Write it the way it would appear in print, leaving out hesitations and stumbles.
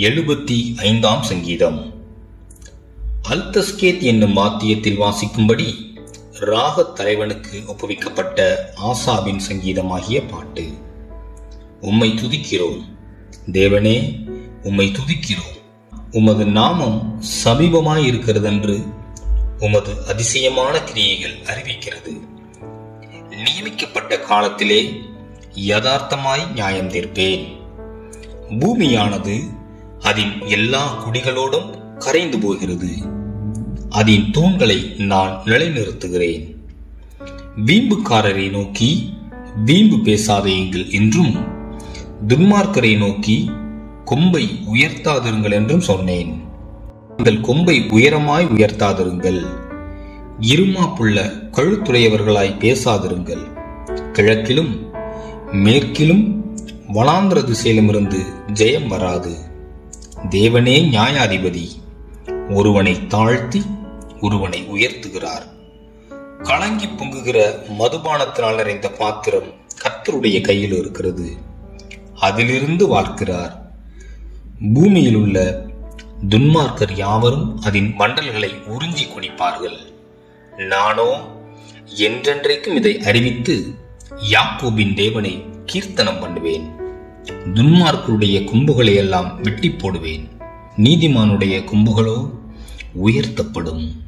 75ஆம் சங்கீதம். அல்தஸ்கேத் என்னும் வாத்தியத்தில் வாசிக்கும்படி ராகத் தலைவனுக்கு ஒப்புவிக்கப்பட்ட ஆசாபின் சங்கீதமாகிய பாட்டு. உம்மை துதிக்கிறோம் தேவனே, உம்மை துதிக்கிறோம். உமது நாமம் சமீபமாயிருக்கிறதென்று உமது அதிசயமான கிரியைகள் அறிவிக்கிறது. நியமிக்கப்பட்ட காலத்திலே யதார்த்தமாய் நியாயம் தீர்ப்பேன். பூமியானது அதன் எல்லா குடிகளோடும் கரைந்து போகிறது. அதன் தூண்களை நான் நிலைநிறுத்துகிறேன். வீம்புக்காரரை நோக்கி வீம்பு பேசாதேயுங்கள் என்றும், துன்மார்க்கரை நோக்கி கொம்பை உயர்த்தாதிருங்கள் என்றும் சொன்னேன். உங்கள் கொம்பை உயரமாய் உயர்த்தாதிருங்கள். இருமாப்புள்ள கழுத்துடையவர்களாய் பேசாதிருங்கள். கிழக்கிலும் மேற்கிலும் வனாந்திர திசையிலுமிருந்து ஜெயம் வராது. தேவனே நியாயாதிபதி. ஒருவனை தாழ்த்தி ஒருவனை உயர்த்துகிறார். கலங்கி பொங்குகிற மதுபானத்தினால் நிறைந்த பாத்திரம் கர்த்தருடைய கையில் இருக்கிறது. அதிலிருந்து வார்க்கிறார். பூமியில் உள்ள துன்மார்க்கர் யாவரும் அதன் மண்டல்களை உறிஞ்சி குடிப்பார்கள். நானோ என்றென்றைக்கும் இதை அறிவித்து யாக்கோபின் தேவனை கீர்த்தனம் பண்ணுவேன். துன்மார்க்கருடைய கொம்புகளை எல்லாம் வெட்டி போடுவேன். நீதிமானுடைய கொம்புகளோ உயர்த்தப்படும்.